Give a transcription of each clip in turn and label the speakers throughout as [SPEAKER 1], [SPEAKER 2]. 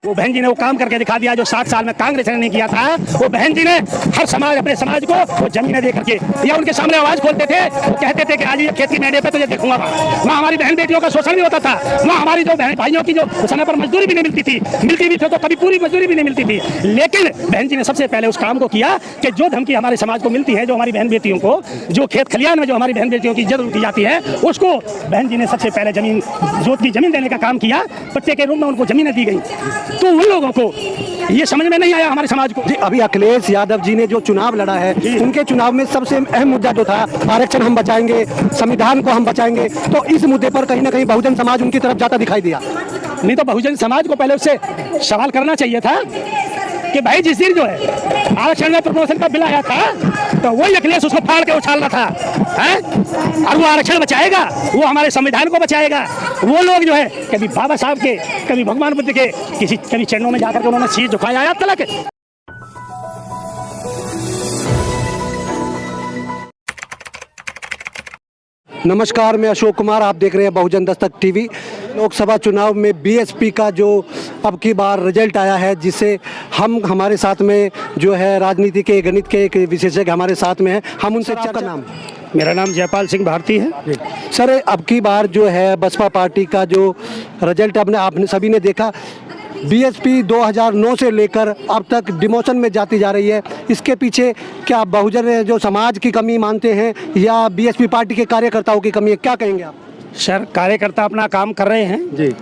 [SPEAKER 1] वो बहन जी ने वो काम करके दिखा दिया जो 60 साल में कांग्रेस ने नहीं किया था। वो बहन जी ने हर समाज, अपने समाज को वो जमीनें दे करके या उनके सामने आवाज खोलते थे, वो कहते थे कि आज ये खेत की मेड़े पे तुझे देखूंगा। वहाँ हमारी बहन बेटियों का शोषण भी होता था, वहाँ हमारी जो बहन भाइयों की जो समय पर मजदूरी भी नहीं मिलती थी तो कभी पूरी मजदूरी भी नहीं मिलती थी। लेकिन बहन जी ने सबसे पहले उस काम को किया कि जो धमकी हमारे समाज को मिलती है, जो हमारी बहन बेटियों को, जो खेत खलियान में जो हमारी बहन बेटियों की इज्जत की जाती है, उसको बहन जी ने सबसे पहले जमीन, जोत की जमीन देने का काम किया। पट्टे के रूप में उनको जमीनें दी गई। तो उन लोगों को ये समझ में नहीं आया हमारे समाज को।
[SPEAKER 2] जी, अभी अखिलेश यादव जी ने जो चुनाव लड़ा है, उनके चुनाव में सबसे अहम मुद्दा जो था, आरक्षण हम बचाएंगे, संविधान को हम बचाएंगे, तो इस मुद्दे पर कहीं ना कहीं बहुजन समाज उनकी तरफ जाता दिखाई दिया।
[SPEAKER 1] नहीं तो बहुजन समाज को पहले उससे सवाल करना चाहिए था कि भाई जिस दिन जो है आरक्षण में प्रमोशन का बिल आया था, तो वही अखिलेश उसको फाड़ के उछाल रहा था है? और वो आरक्षण बचाएगा, वो हमारे संविधान को बचाएगा। वो लोग जो है कभी बाबा साहब के, कभी भगवान बुद्ध के, कभी चरणों में जाकर के उन्होंने शीश झुकाया आया तलक।
[SPEAKER 2] नमस्कार, मैं अशोक कुमार, आप देख रहे हैं बहुजन दस्तक टीवी। लोकसभा चुनाव में बीएसपी का जो अब की बार रिजल्ट आया है, जिससे हमारे साथ में जो है राजनीति के, गणित के एक विशेषज्ञ हमारे साथ में हैं। हम उनसे आपका नाम?
[SPEAKER 1] मेरा नाम जयपाल सिंह भारती है।
[SPEAKER 2] सर, अब की बार जो है बसपा पार्टी का जो रिजल्ट आपने सभी ने देखा, बीएसपी 2009 से लेकर अब तक डिमोशन में जाती जा रही है। इसके पीछे क्या बहुजन जो समाज की कमी मानते हैं या बीएसपी पार्टी के कार्यकर्ताओं की कमी है, क्या कहेंगे आप?
[SPEAKER 1] सर, कार्यकर्ता अपना काम कर रहे हैं
[SPEAKER 2] जी,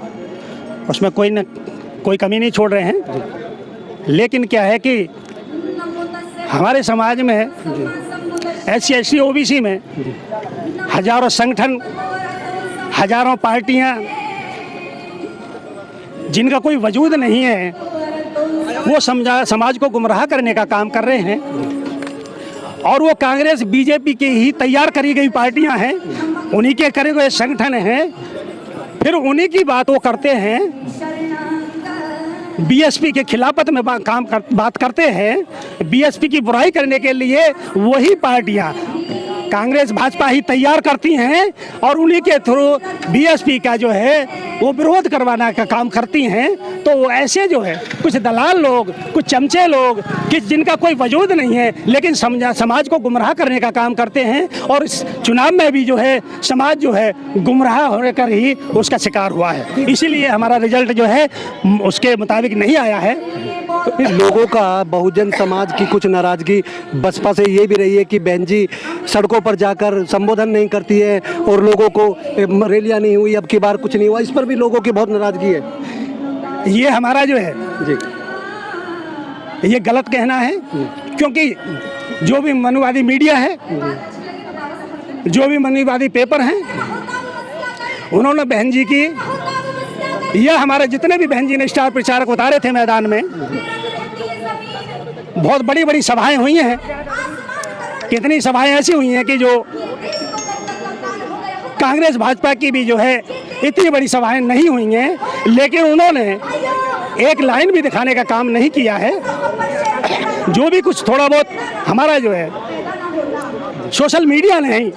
[SPEAKER 1] उसमें कोई कमी नहीं छोड़ रहे हैं। लेकिन क्या है कि हमारे समाज में SC OBC में हजारों संगठन, हजारों पार्टियां जिनका कोई वजूद नहीं है, वो समाज को गुमराह करने का काम कर रहे हैं। और वो कांग्रेस, बीजेपी की ही तैयार करी गई पार्टियां हैं, उन्हीं के करे हुए संगठन हैं, फिर उन्हीं की बात वो करते हैं। बीएसपी के खिलाफत में बात करते हैं। बीएसपी की बुराई करने के लिए वही पार्टियां कांग्रेस, भाजपा ही तैयार करती हैं और उन्हीं के थ्रू बीएसपी का जो है वो विरोध करवाना का काम करती हैं। तो ऐसे जो है कुछ दलाल लोग, कुछ चमचे लोग, जिनका कोई वजूद नहीं है, लेकिन समाज को गुमराह करने का काम करते हैं। और इस चुनाव में भी जो है समाज जो है गुमराह होने कर ही उसका शिकार हुआ है। इसीलिए हमारा रिजल्ट जो है उसके मुताबिक नहीं आया है।
[SPEAKER 2] लोगों का, बहुजन समाज की कुछ नाराजगी बसपा से ये भी रही है कि बहन जी सड़कों पर जाकर संबोधन नहीं करती है और लोगों को रैलियां नहीं हुई, अब की बार कुछ नहीं हुआ, इस पर भी लोगों की बहुत नाराजगी है।
[SPEAKER 1] ये हमारा जो है
[SPEAKER 2] जी,
[SPEAKER 1] ये गलत कहना है, क्योंकि जो भी मनुवादी मीडिया है, जो भी मनुवादी पेपर हैं, उन्होंने बहन जी की या हमारे जितने भी बहन जी ने स्टार प्रचारक उतारे थे मैदान में, बहुत बड़ी बड़ी सभाएं हुई हैं। कितनी सभाएं ऐसी हुई हैं कि जो कांग्रेस भाजपा की भी जो है इतनी बड़ी सभाएं नहीं हुई हैं, लेकिन उन्होंने एक लाइन भी दिखाने का काम नहीं किया है। जो भी कुछ थोड़ा बहुत हमारा जो है सोशल मीडिया ने ही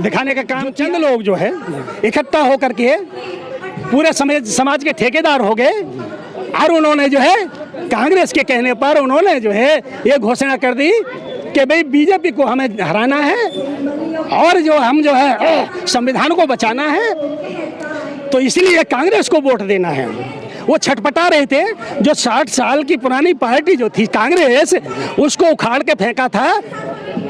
[SPEAKER 1] दिखाने का काम, चंद लोग जो है इकट्ठा होकर के पूरे समाज के ठेकेदार हो गए और उन्होंने जो है कांग्रेस के कहने पर उन्होंने जो है ये घोषणा कर दी कि भाई बीजेपी को हमें हराना है और जो हम जो है संविधान को बचाना है, तो इसलिए कांग्रेस को वोट देना है। वो छटपटा रहे थे। जो 60 साल की पुरानी पार्टी जो थी कांग्रेस, उसको उखाड़ के फेंका था,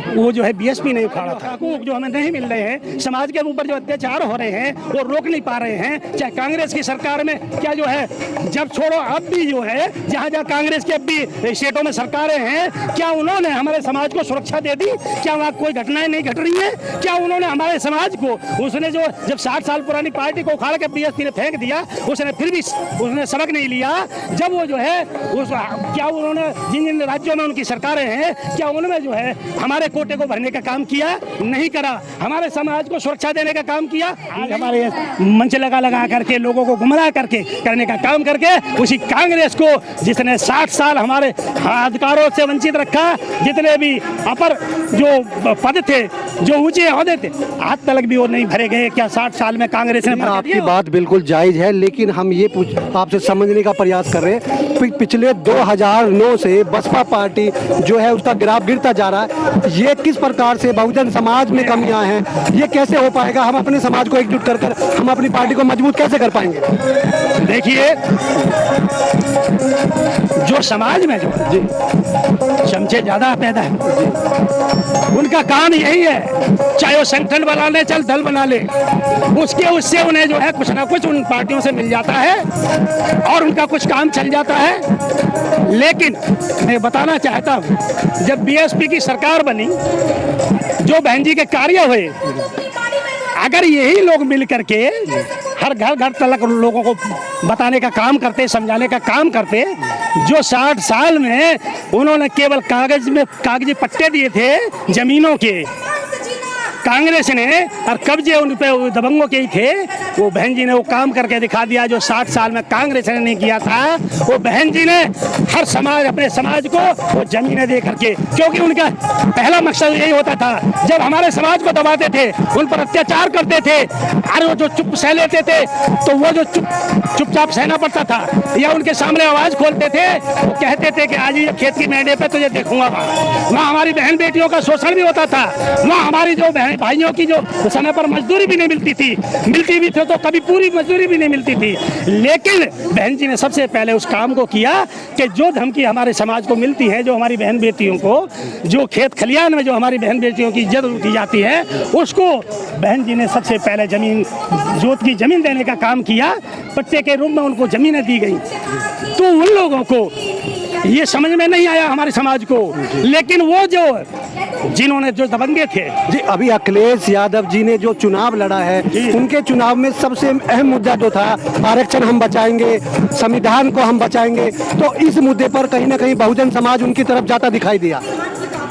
[SPEAKER 1] वो जो है बीएसपी नहीं उखाड़ा था। जो हमें नहीं मिल रहे हैं, समाज के ऊपर जो अत्याचार हो रहे हैं वो रोक नहीं पा रहे हैं। चाहे कांग्रेस की सरकार में क्या जो है, जब छोड़ो अब भी जो है जहाँ जहाँ कांग्रेस की अब भी स्टेटों में सरकारें हैं, क्या उन्होंने हमारे समाज को सुरक्षा दे दी? क्या वहाँ कोई घटनाएं नहीं घट रही हैं? क्या उन्होंने हमारे समाज को, उसने जो जब 60 साल पुरानी पार्टी को उखाड़ के बीएसपी ने फेंक दिया, उसने फिर भी उसने सबक नहीं लिया। जब वो जो है क्या उन्होंने जिन जिन राज्यों में उनकी सरकारें हैं, क्या उनमें जो है हमारे कोटे को भरने का काम किया? नहीं करा। हमारे समाज को सुरक्षा देने का काम किया? आज हमारे मंच लगा करके लोगों को गुमराह करके करने का काम करके उसी कांग्रेस को, जिसने 60 साल हमारे अधिकारों से वंचित रखा, जितने भी अपर जो पद थे, जो ऊंचे ओहदे थे, आज तक भी वो नहीं भरे गए। क्या 60 साल में कांग्रेस ने भर
[SPEAKER 2] आपकी बात बिल्कुल जायज है, लेकिन हम ये आपसे समझने का प्रयास कर रहे हैं, पिछले 2009 से बसपा पार्टी जो है उसका ग्राफ गिरता जा रहा है। ये किस प्रकार से बहुजन समाज में कमियां हैं, ये कैसे हो पाएगा? हम अपने समाज को एकजुट कर हम अपनी पार्टी को मजबूत कैसे कर पाएंगे?
[SPEAKER 1] देखिए, जो समाज में जो चमचे ज्यादा पैदा है, उनका काम यही है, चाहे वो संगठन बना ले, चल दल बना ले, उससे उन्हें जो है कुछ ना कुछ उन पार्टियों से मिल जाता है और उनका कुछ काम चल जाता है। लेकिन मैं बताना चाहता हूँ, जब बीएसपी की सरकार बनी, जो बहन जी के कार्य हुए, अगर यही लोग मिल करके हर घर तक लोगों को बताने का काम करते, समझाने का काम करते, जो 60 साल में उन्होंने केवल कागजी पट्टे दिए थे जमीनों के कांग्रेस ने, और कब्जे उन पे दबंगों के ही थे, वो बहन जी ने वो काम करके दिखा दिया जो 60 साल में कांग्रेस ने नहीं किया था। वो बहन जी ने हर समाज, अपने समाज को वो जमीनें दे करके, क्योंकि उनका पहला मकसद यही होता था, जब हमारे समाज को दबाते थे, उन पर अत्याचार करते थे, अरे वो जो चुप सह लेते थे, तो वो जो चुपचाप सहना पड़ता था, या उनके सामने आवाज खोलते थे, वो कहते थे कि आज ये खेत की मेंढे पे तुझे देखूंगा। वहाँ हमारी बहन बेटियों का शोषण भी होता था, वहाँ हमारी जो बहन भाइयों की जो समय पर मजदूरी भी नहीं मिलती थी, मिलती भी थी तो कभी पूरी मजदूरी भी नहीं मिलती थी। लेकिन बहन जी ने सबसे पहले उस काम को किया कि जो धमकी हमारे समाज को मिलती है, जो हमारी बहन बेटियों को, जो खेत खलियान में जो हमारी बहन बेटियों की इज्जत की जाती है, उसको बहन जी ने सबसे पहले जमीन, जोत की जमीन देने का काम किया। पट्टे के रूप में उनको जमीनें दी गई। तो उन लोगों को ये समझ में नहीं आया हमारे समाज को, लेकिन वो जो जिन्होंने जो दबंगे थे
[SPEAKER 2] जी, अभी अखिलेश यादव जी ने जो चुनाव लड़ा है, उनके चुनाव में सबसे अहम मुद्दा जो था, आरक्षण हम बचाएंगे, संविधान को हम बचाएंगे, तो इस मुद्दे पर कहीं ना कहीं बहुजन समाज उनकी तरफ जाता दिखाई दिया।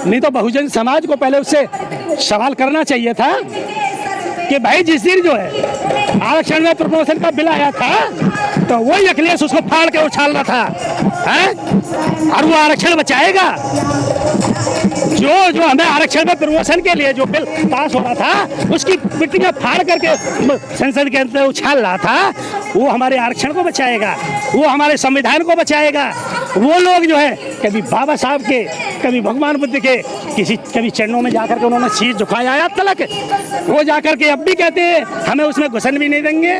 [SPEAKER 1] नहीं तो बहुजन समाज को पहले उससे सवाल करना चाहिए था कि भाई जिस दिन जो है आरक्षण में प्रमोशन का बिल आया था, तो वही अखिलेश उसको फाड़ के उछाल रहा था, है? और वो आरक्षण बचाएगा? जो हमें आरक्षण में प्रमोशन के लिए जो बिल पास हो रहा था, उसकी मिट्टियां फाड़ करके संसद के अंदर उछाल रहा था, वो हमारे आरक्षण को बचाएगा, वो हमारे संविधान को बचाएगा। वो लोग जो है कभी बाबा साहब के, कभी भगवान बुद्ध के, कभी चरणों में जाकर के उन्होंने शीश झुकाया आज तक, वो जाकर के अब भी कहते हैं हमें उसमें घुसन भी नहीं देंगे,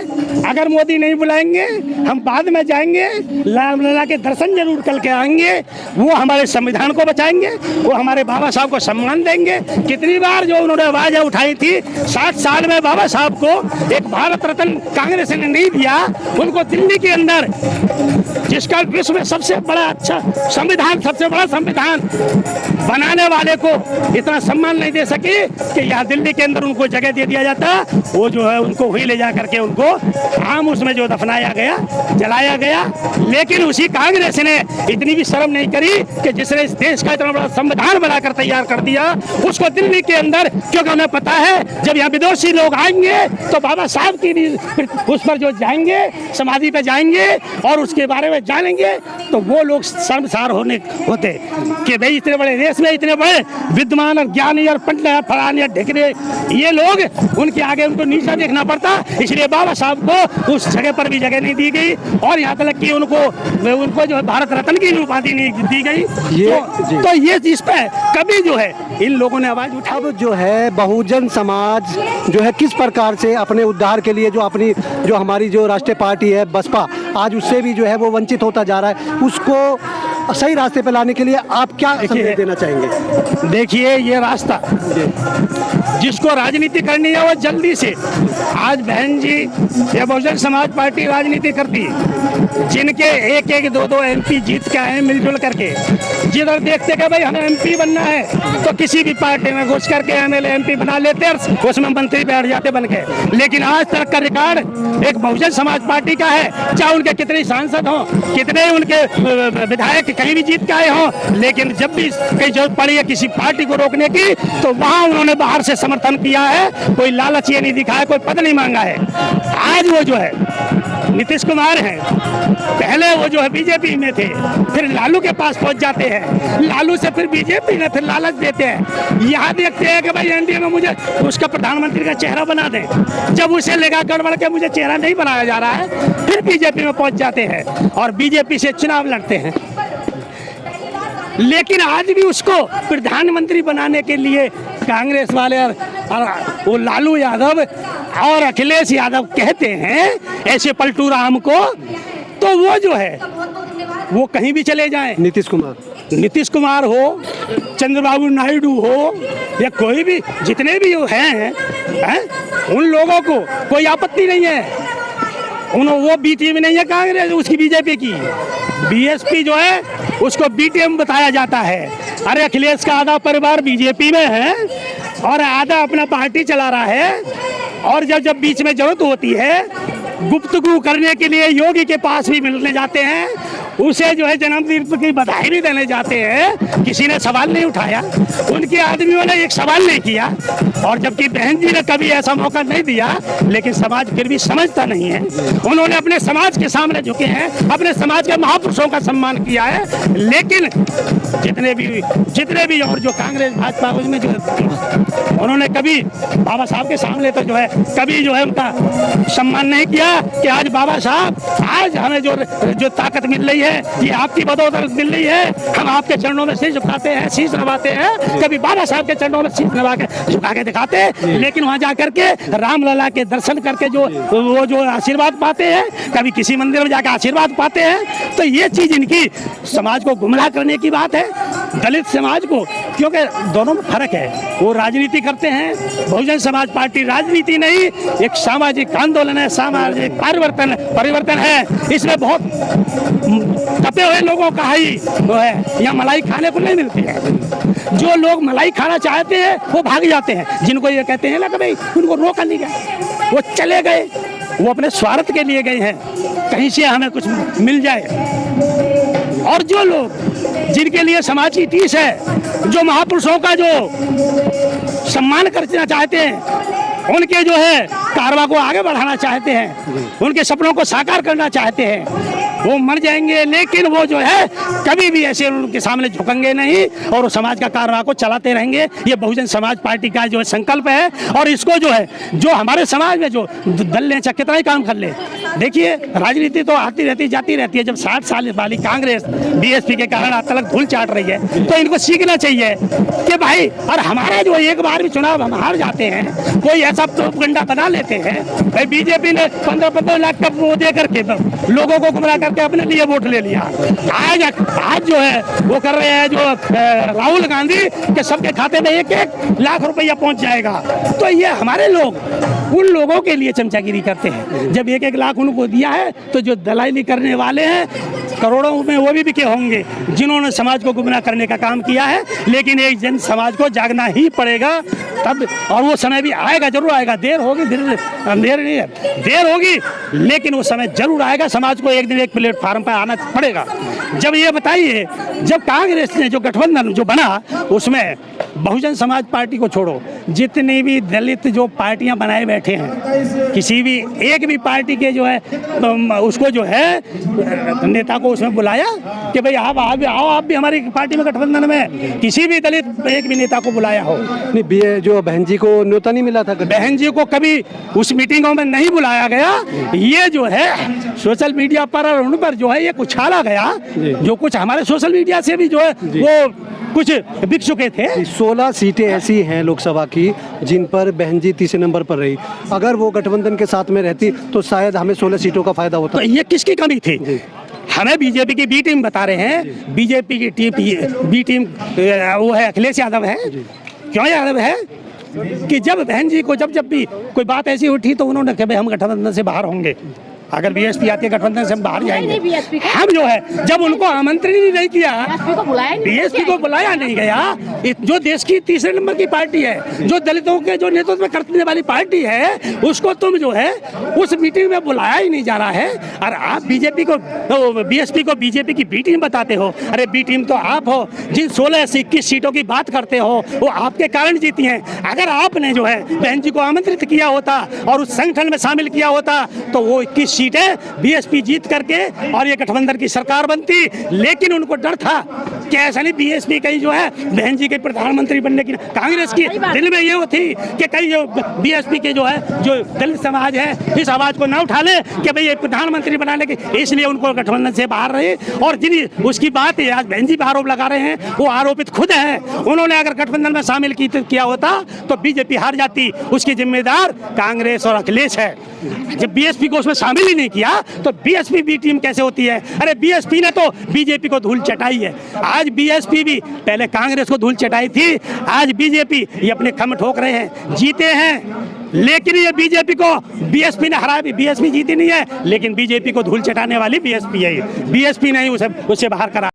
[SPEAKER 1] अगर मोदी नहीं बुलाएंगे हम बाद में जाएंगे, लाला के दर्शन जरूर करके आएंगे, वो हमारे संविधान को बचाएंगे, वो हमारे बाबा साहब को सम्मान देंगे। कितनी बार जो उन्होंने आवाज़ उठाई थी, 60 साल में बाबा साहब को एक भारत रत्न कांग्रेस ने नहीं दिया, उनको दिल्ली के अंदर, जिसका विश्व में सबसे बड़ा अच्छा संविधान, सबसे बड़ा संविधान बनाने वाले को इतना सम्मान नहीं दे सकी कि यहाँ दिल्ली के अंदर उनको जगह दे दिया जाता, वो जो है उनको हुई ले जा करके उनको आम उसमें जो दफनाया गया, जलाया गया। लेकिन उसी कांग्रेस ने इतनी भी शर्म नहीं करी कि जिसने इस देश का इतना बड़ा संविधान बनाकर तैयार कर दिया, उसको दिल्ली के अंदर, क्योंकि उन्हें पता है जब यहाँ विदेशी लोग आएंगे तो बाबा साहब की भी उस पर जो जाएंगे, समाधि पे जाएंगे और उसके बारे में जानेंगे, तो वो लोग शर्मसार होते कि भाई इतने बड़े देश में इतने बड़े विद्वान और ज्ञानी और पंडित फलाने या ढेकरे, ये लोग, उनके आगे उनको नीचा देखना पड़ता। इसलिए बाबा साहब को उस जगह पर भी जगह नहीं दी गई और यहाँ तक कि उनको जो है भारत रत्न की उपाधि नहीं दी गई। तो ये इस पे कभी जो है इन लोगों ने आवाज उठा।
[SPEAKER 2] अब जो है बहुजन समाज जो है किस प्रकार से अपने उद्धार के लिए जो हमारी जो राष्ट्रीय पार्टी है बसपा, आज उससे भी जो है वो वंचित होता जा रहा है, उसको सही रास्ते पे लाने के लिए आप क्या संदेश देना चाहेंगे?
[SPEAKER 1] देखिए, ये रास्ता जिसको राजनीति करनी है वो जल्दी से, आज बहन जी ये बहुजन समाज पार्टी राजनीति करती है, जिनके एक एक दो दो MP जीत के आए मिलजुल करके, जिधर देखते कि भाई हमें MP बनना है तो किसी भी पार्टी में घुस करके MLA MP बना लेते, उसमें मंत्री बैठ जाते बन के। लेकिन आज तक का रिकॉर्ड एक बहुजन समाज पार्टी का है, चाहे उनके कितने सांसद हों, कितने उनके विधायक कहीं भी जीत के आए हों, लेकिन जब भी कहीं जरूरत पड़ी है किसी पार्टी को रोकने की तो वहां उन्होंने बाहर से समर्थन किया है, कोई लालच ये नहीं दिखाया, कोई पद नहीं मांगा है। आज वो जो है नीतीश कुमार हैं, पहले वो जो है बीजेपी में थे, फिर लालू के पास पहुंच जाते हैं, लालू से फिर बीजेपी ने फिर लालच देते हैं। यहाँ देखते हैं कि भाई NDA में मुझे उसका प्रधानमंत्री का चेहरा बना दें, जब उसे लेगा गड़बड़ के मुझे चेहरा नहीं बनाया जा रहा है, फिर बीजेपी में पहुंच जाते हैं और बीजेपी से चुनाव लड़ते हैं। लेकिन आज भी उसको प्रधानमंत्री बनाने के लिए कांग्रेस वाले और वो लालू यादव और अखिलेश यादव कहते हैं ऐसे पलटू राम को, तो वो जो है वो कहीं भी चले जाएं। नीतीश कुमार हो, चंद्रबाबू नायडू हो, या कोई भी जितने भी हैं, उन लोगों को कोई आपत्ति नहीं है। वो बी टीम नहीं है कांग्रेस, उसकी बीजेपी की। BSP जो है उसको बी टीम बताया जाता है। अरे अखिलेश का आधा परिवार बीजेपी में है और आधा अपना पार्टी चला रहा है, और जब बीच में जरूरत होती है गुफ्तगू करने के लिए योगी के पास भी मिलने जाते हैं, उसे जो है जन्मदिन की बधाई भी देने जाते हैं, किसी ने सवाल नहीं उठाया, उनके आदमियों ने एक सवाल नहीं किया। और जबकि बहन जी ने कभी ऐसा मौका नहीं दिया, लेकिन समाज फिर भी समझता नहीं है। उन्होंने अपने समाज के सामने झुके हैं, अपने समाज के महापुरुषों का सम्मान किया है। लेकिन जितने भी और जो कांग्रेस भाजपा उसमें जो उन्होंने कभी बाबा साहब के सामने तो जो है कभी जो है उनका सम्मान नहीं किया कि आज बाबा साहब, आज हमें जो ताकत मिल रही है ये आपकी बदौलत मिल रही है, हम आपके चरणों में शीश झुकाते हैं, शीश नवाते हैं। कभी बाबा साहब के चरणों में शीश नवा के झुका के दिखाते, लेकिन वहां जाकर के रामलला के दर्शन करके जो आशीर्वाद पाते हैं, कभी किसी मंदिर में जाकर आशीर्वाद पाते हैं। तो ये चीज इनकी समाज को गुमराह करने की बात है, दलित समाज को, क्योंकि दोनों में फर्क है। वो राजनीति करते हैं, बहुजन समाज पार्टी राजनीति नहीं, एक सामाजिक आंदोलन है, सामाजिक परिवर्तन है। इसमें बहुत तपे हुए लोगों का ही वो है, यहाँ मलाई खाने को नहीं मिलती है। जो लोग मलाई खाना चाहते हैं वो भाग जाते हैं, जिनको ये कहते हैं ना कि भाई उनको रोका नहीं गया, वो चले गए, वो अपने स्वार्थ के लिए गए हैं, कहीं से हमें कुछ मिल जाए। और जो लोग जिनके लिए समाज की टीस है, जो महापुरुषों का जो सम्मान करना चाहते हैं, उनके जो है कारवा को आगे बढ़ाना चाहते हैं, उनके सपनों को साकार करना चाहते हैं, वो मर जाएंगे। लेकिन वो जो है कभी भी ऐसे उनके सामने झुकेंगे नहीं और वो समाज का कारवा को चलाते रहेंगे। ये बहुजन समाज पार्टी का जो है संकल्प है। और इसको जो है जो हमारे समाज में जो दल ले चाहे कितना ही काम कर ले, देखिए राजनीति तो आती रहती जाती रहती है। जब 60 साल वाली कांग्रेस BSP के कारण आज तक धूल चाट रही है, तो इनको सीखना चाहिए कि भाई, और हमारा जो एक बार भी चुनाव हम हार जाते हैं, कोई ऐसा प्रोपेगेंडा बना लेते हैं भाई BJP ने 15-15 लाख का वो दे करके लोगों को गुमराह करके अपने लिए वोट ले लिया। आज जो है वो कर रहे हैं जो राहुल गांधी के सबके खाते में 1-1 लाख रुपया पहुंच जाएगा। तो ये हमारे लोग उन लोगों के लिए चमचागिरी करते हैं। जब 1-1 लाख उनको दिया है तो जो दलाली करने वाले हैं करोड़ों में वो भी बिके होंगे, जिन्होंने समाज को गुमराह करने का काम किया है। लेकिन एक जन समाज को जागना ही पड़ेगा तब, और वो समय भी आएगा, जरूर आएगा। देर होगी, देर होगी, लेकिन वो समय जरूर आएगा। समाज को एक दिन एक प्लेटफार्म पर आना पड़ेगा। जब ये बताइए, जब कांग्रेस ने जो गठबंधन जो बना, उसमें बहुजन समाज पार्टी को छोड़ो, जितनी भी दलित जो पार्टियां बनाए बैठे हैं, किसी भी एक भी पार्टी के जो है उसको जो है नेता को उसमें बुलाया कि भाई आप आओ, आप भी हमारी पार्टी में गठबंधन में, किसी भी दलित एक भी नेता को बुलाया हो?
[SPEAKER 2] नहीं, जो बहन जी को न्योता नहीं मिला था,
[SPEAKER 1] बहन जी को कभी उस मीटिंगों में नहीं बुलाया गया। ये जो है सोशल मीडिया पर और उन पर जो है ये उछाला गया, जो कुछ हमारे सोशल मीडिया से भी जो है वो कुछ बिक चुके थे।
[SPEAKER 2] 16 सीटें ऐसी हैं लोकसभा की जिन पर बहन जी तीसरे नंबर पर रही। अगर वो गठबंधन के साथ में रहती तो शायद हमें 16 सीटों का फायदा होता।
[SPEAKER 1] तो ये किसकी कमी थी? हमें बीजेपी की बी टीम बता रहे हैं। बीजेपी की टीम बी टीम वो है अखिलेश यादव है। क्यों यादव है? कि जब बहन जी को जब भी कोई बात ऐसी उठी तो उन्होंने कहा भाई हम गठबंधन से बाहर होंगे, अगर बीएसपी आती है गठबंधन से हम बाहर जाएंगे। हम जो है जब उनको आमंत्रण ही नहीं किया, बीएसपी को बुलाया नहीं गया, जो देश की तीसरे नंबर की पार्टी है, जो दलितों के जो नेतृत्व में करने वाली पार्टी है, उसको तुम जो है उस मीटिंग में बुलाया ही नहीं जा रहा है। और आप बीजेपी को, बीएसपी को बीजेपी की बी टीम बताते हो। अरे बी टीम तो आप हो, जिन 16 से 21 सीटों की बात करते हो वो आपके कारण जीती हैं। अगर आपने जो है बहन जी को आमंत्रित किया होता और उस संगठन में शामिल किया होता तो वो 21 सीटें बीएसपी जीत करके और ये गठबंधन की सरकार बनती। लेकिन उनको डर था कि ऐसा नहीं बीएसपी कहीं जो है बहन जी के प्रधानमंत्री बनने की, कांग्रेस की दिल में ये वो थी कि कहीं जो बीएसपी के जो है जो दलित समाज है इस आवाज को ना उठा ले कि भाई ये प्रधानमंत्री बनाने की, इसलिए उनको गठबंधन से बाहर रहे। और जिन उसकी बात है आज बहन जी पर आरोप लगा रहे हैं वो आरोपित खुद है। उन्होंने अगर गठबंधन में शामिल किया होता तो बीजेपी हार जाती। उसकी जिम्मेदार कांग्रेस और अखिलेश है। जब बीएसपी को उसमें शामिल ही नहीं किया तो बीएसपी बी टीम कैसे होती है? अरे बीएसपी ने तो बीजेपी को धूल चटाई है। आज बीएसपी भी पहले कांग्रेस को धूल चटाई थी, आज बीजेपी ये अपने खम ठोक रहे हैं। जीते हैं लेकिन ये बीजेपी को बीएसपी ने हराया भी, बीएसपी जीती नहीं है लेकिन बीजेपी को धूल चटाने वाली बीएसपी है। बीएसपी ने ही उसे बाहर करा।